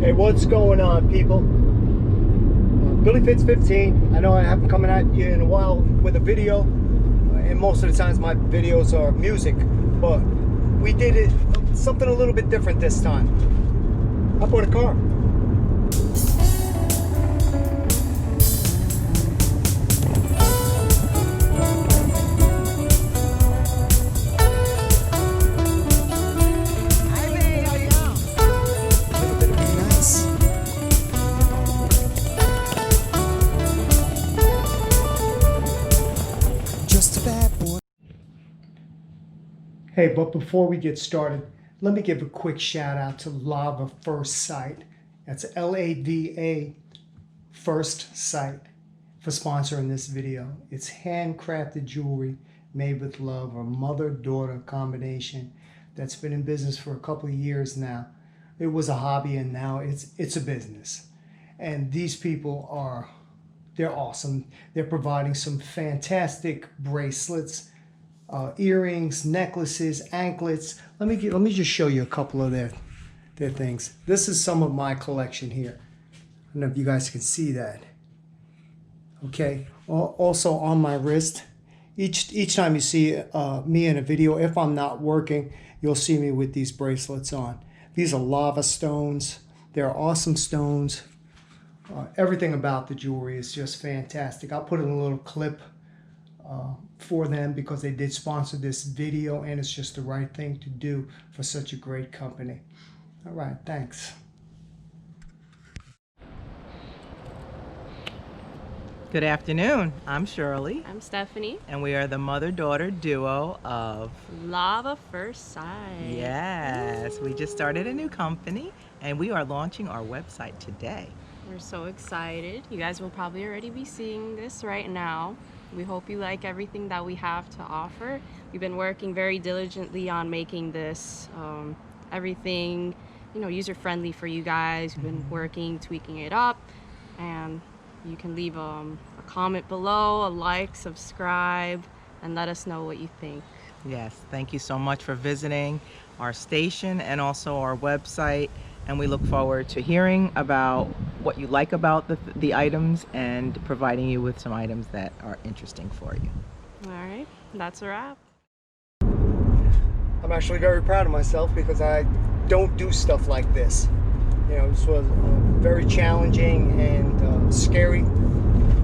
Hey, what's going on, people? Billy Fitz 15. I know I haven't come at you in a while with a video, and most of the times my videos are music, but we did it something a little bit different this time. I bought a car. Hey, but before we get started, let me give a quick shout out to Lava First Sight. That's L-A-V-A First Sight for sponsoring this video. It's handcrafted jewelry made with love, or mother-daughter combination that's been in business for a couple of years now. It was a hobby and now it's a business. And these people they're awesome. They're providing some fantastic bracelets, earrings, necklaces, anklets. Let me just show you a couple of their things. This is some of my collection here. I don't know if you guys can see that. Okay. Also on my wrist. Each time you see me in a video, if I'm not working, you'll see me with these bracelets on. These are lava stones. They're awesome stones. Everything about the jewelry is just fantastic. I'll put in a little clip for them because they did sponsor this video, and it's just the right thing to do for such a great company. All right, thanks. Good afternoon. I'm Shirley. I'm Stephanie. And we are the mother-daughter duo of Lava First Sight. Yes, we just started a new company and we are launching our website today. We're so excited. You guys will probably already be seeing this right now. We hope you like everything that we have to offer. We've been working very diligently on making this everything, user-friendly for you guys. We've been working, tweaking it up, and you can leave a comment below, a like, subscribe, and let us know what you think. Yes, thank you so much for visiting our station and also our website. And we look forward to hearing about what you like about the items and providing you with some items that are interesting for you. All right, that's a wrap. I'm actually very proud of myself because I don't do stuff like this. This was a very challenging and scary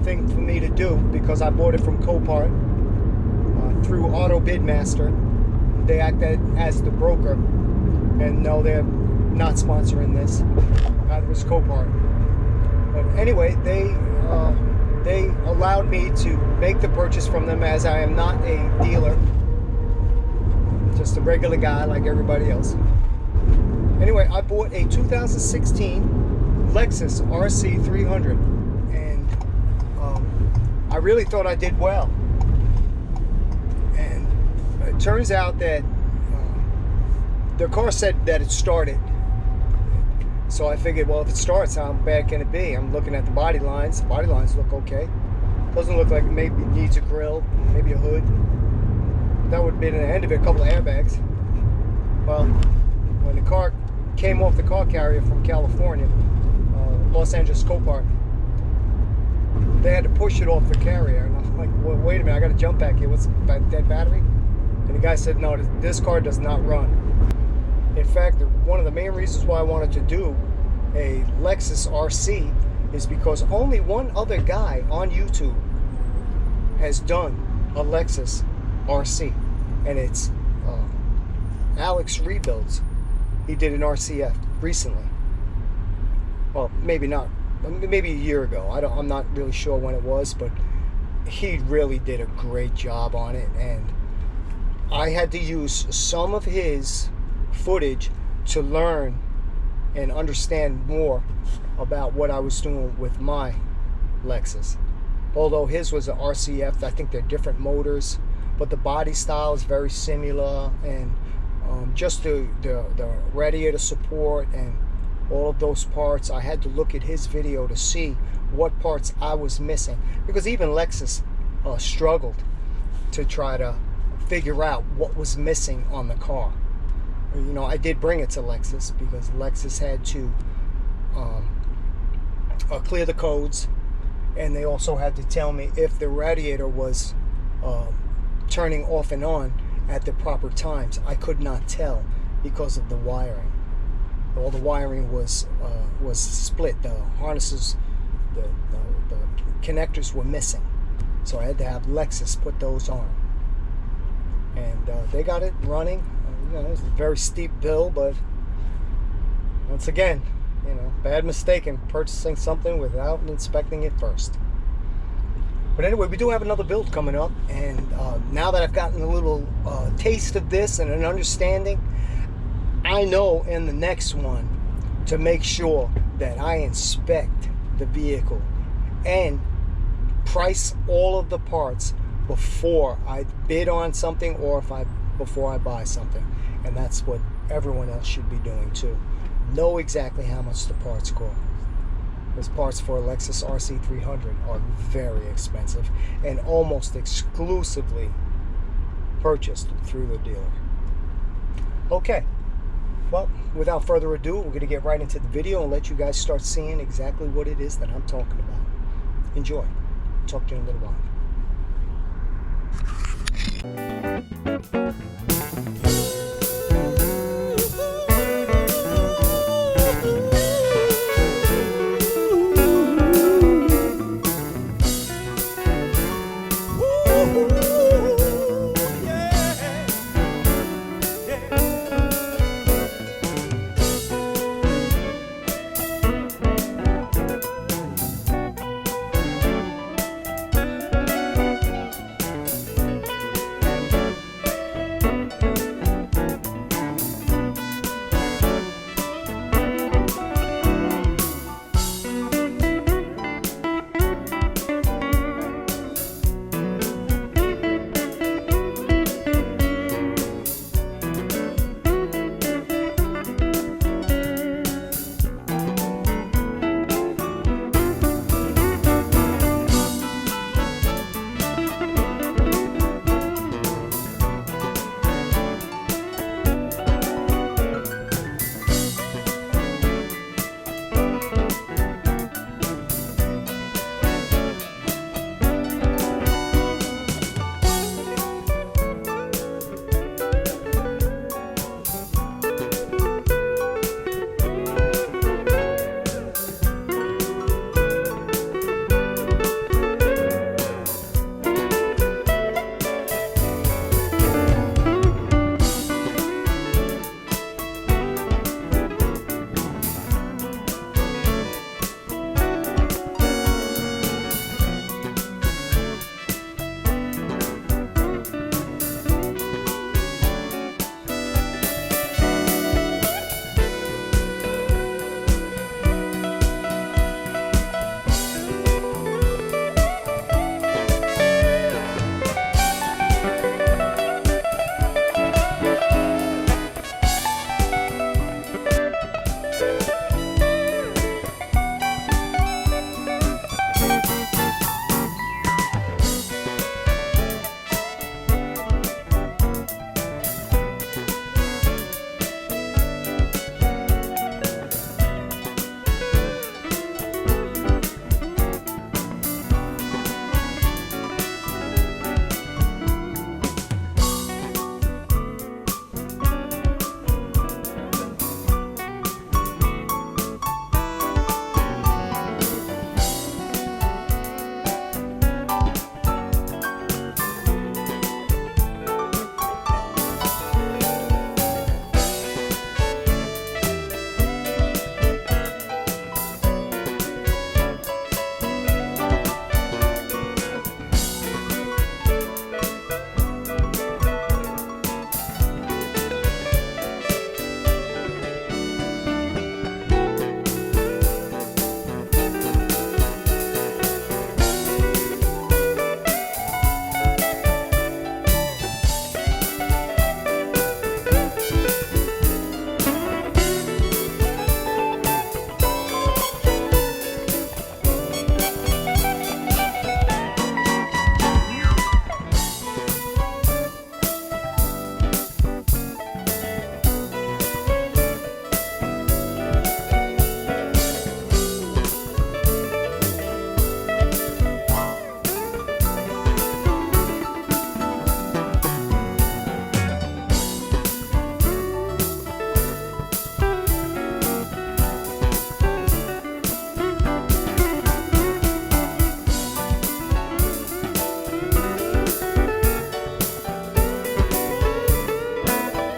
thing for me to do because I bought it from Copart through Auto Bidmaster. They act as the broker, and no, they're not sponsoring this. Neither is Copart. But anyway, they allowed me to make the purchase from them, as I am not a dealer, just a regular guy like everybody else. Anyway, I bought a 2016 Lexus RC 300, and I really thought I did well. And it turns out that the car said that it started. So I figured, well, if it starts, how bad can it be? I'm looking at the body lines. The body lines look okay. Doesn't look like it maybe needs a grill, maybe a hood. That would have been the end of it, a couple of airbags. Well, when the car came off the car carrier from California, Los Angeles Copart, they had to push it off the carrier. And I'm like, well, wait a minute, I got to jump back here. What's that, dead battery? And the guy said, no, this car does not run. In fact, one of the main reasons why I wanted to do a Lexus RC is because only one other guy on YouTube has done a Lexus RC, and it's Alex Rebuilds. He did an RCF recently. Well, maybe not. Maybe a year ago. I'm not really sure when it was, but he really did a great job on it, and I had to use some of his footage to learn and understand more about what I was doing with my Lexus. Although his was an RCF, I think they're different motors, but the body style is very similar, and just the radiator support and all of those parts, I had to look at his video to see what parts I was missing, because even Lexus struggled to try to figure out what was missing on the car. I did bring it to Lexus because Lexus had to clear the codes, and they also had to tell me if the radiator was turning off and on at the proper times. I could not tell because of the wiring. All the wiring was split. The harnesses, the connectors were missing, so I had to have Lexus put those on, and they got it running. You know, it was a very steep bill, but once again, you know, bad mistake in purchasing something without inspecting it first. But anyway, we do have another build coming up, and now that I've gotten a little taste of this and an understanding, I know in the next one to make sure that I inspect the vehicle and price all of the parts before I bid on something, or before I buy something. And that's what everyone else should be doing too. Know exactly how much the parts cost. Because parts for a Lexus RC 300 are very expensive and almost exclusively purchased through the dealer. Okay, well, without further ado, we're going to get right into the video and let you guys start seeing exactly what it is that I'm talking about. Enjoy. Talk to you in a little while.